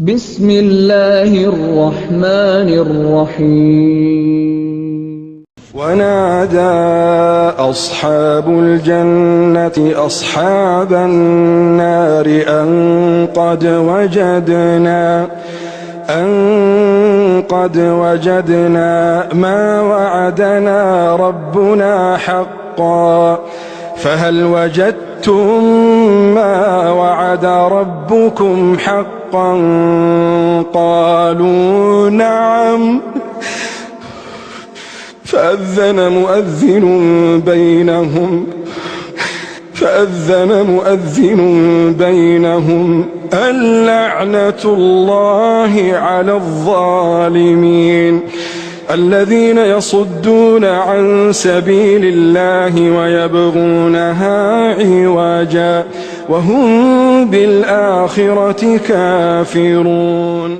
بسم الله الرحمن الرحيم ونادى أصحاب الجنة أصحاب النار أن قد وجدنا ما وعدنا ربنا حقا فهل وجدتم ما وعد ربكم حقا قالوا نعم فأذن مؤذن بينهم اللعنة الله على الظالمين الذين يصدون عن سبيل الله ويبغونها عوجا وهم بالآخرة كافرون